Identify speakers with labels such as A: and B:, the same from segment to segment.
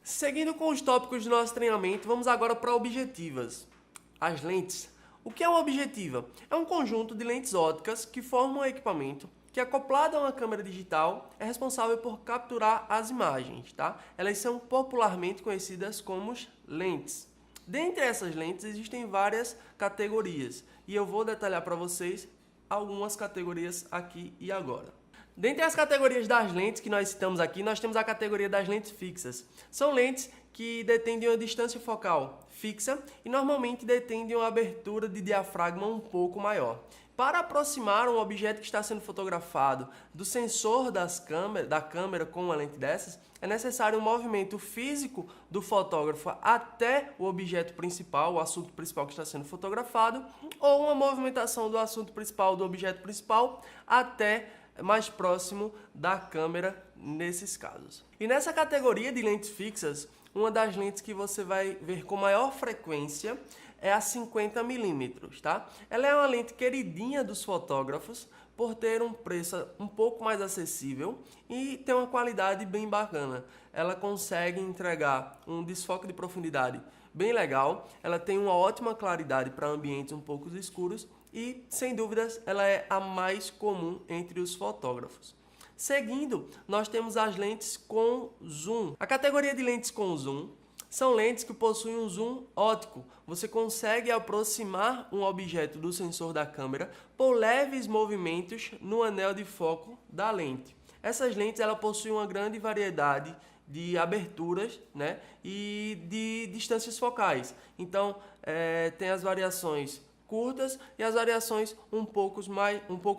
A: Seguindo com os tópicos do nosso treinamento, vamos agora para objetivas. As lentes. O que é uma objetiva? É um conjunto de lentes ópticas que formam um equipamento que, acoplado a uma câmera digital, é responsável por capturar as imagens, tá? Elas são popularmente conhecidas como lentes. Dentre essas lentes existem várias categorias e eu vou detalhar para vocês algumas categorias aqui e agora. Dentre as categorias das lentes que nós citamos aqui, nós temos a categoria das lentes fixas. São lentes que detêm uma distância focal fixa e normalmente detêm uma abertura de diafragma um pouco maior. Para aproximar um objeto que está sendo fotografado do sensor da câmera com uma lente dessas, é necessário um movimento físico do fotógrafo até o objeto principal, o assunto principal que está sendo fotografado, ou uma movimentação do assunto principal, do objeto principal, até mais próximo da câmera nesses casos. E nessa categoria de lentes fixas, uma das lentes que você vai ver com maior frequência é a 50mm, tá? Ela é uma lente queridinha dos fotógrafos por ter um preço um pouco mais acessível e ter uma qualidade bem bacana. Ela consegue entregar um desfoque de profundidade bem legal, ela tem uma ótima claridade para ambientes um pouco escuros e, sem dúvidas, ela é a mais comum entre os fotógrafos. Seguindo, nós temos as lentes com zoom. A categoria de lentes com zoom são lentes que possuem um zoom óptico. Você consegue aproximar um objeto do sensor da câmera por leves movimentos no anel de foco da lente. Essas lentes ela possuem uma grande variedade de aberturas, né, e de distâncias focais. Então, tem as variações curtas e as variações um pouco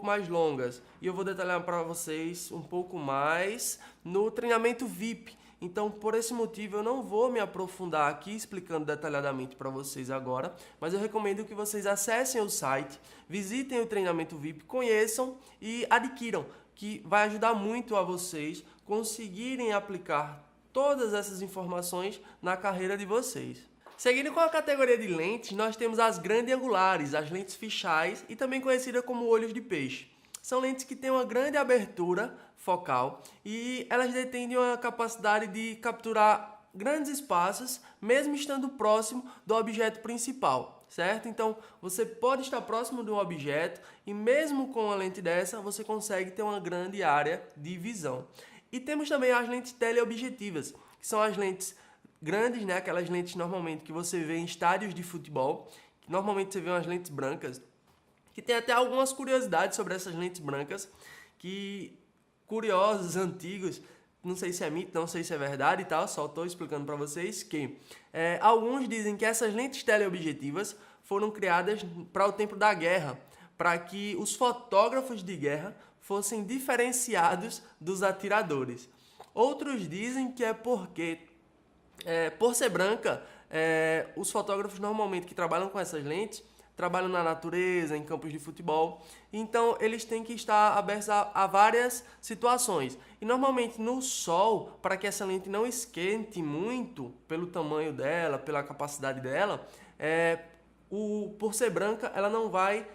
A: mais longas. E eu vou detalhar para vocês um pouco mais no treinamento VIP. Então, por esse motivo, eu não vou me aprofundar aqui explicando detalhadamente para vocês agora, mas eu recomendo que vocês acessem o site, visitem o treinamento VIP, conheçam e adquiram, que vai ajudar muito a vocês conseguirem aplicar todas essas informações na carreira de vocês. Seguindo com a categoria de lentes, nós temos as grandes angulares, as lentes fisheye e também conhecidas como olhos de peixe. São lentes que têm uma grande abertura focal e elas detêm uma capacidade de capturar grandes espaços, mesmo estando próximo do objeto principal, certo? Então, você pode estar próximo de um objeto e mesmo com uma lente dessa, você consegue ter uma grande área de visão. E temos também as lentes teleobjetivas, que são as lentes grandes, né? Aquelas lentes normalmente que você vê em estádios de futebol, que normalmente você vê umas lentes brancas, que tem até algumas curiosidades sobre essas lentes brancas, que curiosos, antigos, não sei se é mito, não sei se é verdade e tal, só estou explicando para vocês que alguns dizem que essas lentes teleobjetivas foram criadas para o tempo da guerra, para que os fotógrafos de guerra fossem diferenciados dos atiradores. Outros dizem que é porque, por ser branca, os fotógrafos normalmente que trabalham com essas lentes trabalham na natureza, em campos de futebol, então eles têm que estar abertos a várias situações. E normalmente no sol, para que essa lente não esquente muito pelo tamanho dela, pela capacidade dela, por ser branca, ela não vai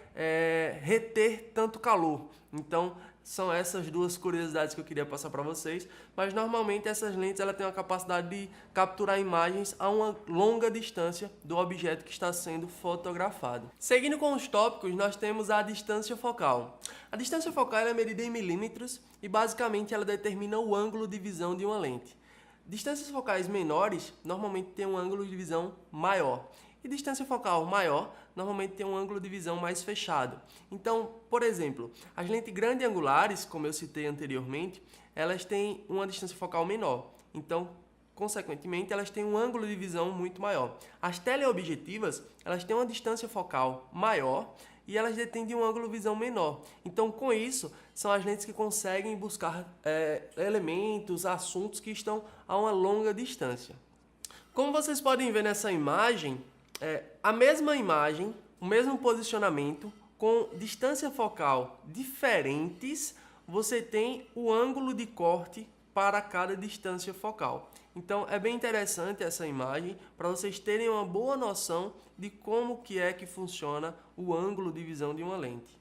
A: reter tanto calor. Então, são essas duas curiosidades que eu queria passar para vocês. Mas, normalmente, essas lentes ela têm a capacidade de capturar imagens a uma longa distância do objeto que está sendo fotografado. Seguindo com os tópicos, nós temos a distância focal. A distância focal é medida em milímetros e, basicamente, ela determina o ângulo de visão de uma lente. Distâncias focais menores, normalmente, têm um ângulo de visão maior. E distância focal maior, normalmente tem um ângulo de visão mais fechado. Então, por exemplo, as lentes grandes angulares, como eu citei anteriormente, elas têm uma distância focal menor. Então, consequentemente, elas têm um ângulo de visão muito maior. As teleobjetivas, elas têm uma distância focal maior e elas detêm um ângulo de visão menor. Então, com isso, são as lentes que conseguem buscar elementos, assuntos que estão a uma longa distância. Como vocês podem ver nessa imagem, a mesma imagem, o mesmo posicionamento, com distância focal diferentes, você tem o ângulo de corte para cada distância focal. Então, é bem interessante essa imagem para vocês terem uma boa noção de como que funciona o ângulo de visão de uma lente.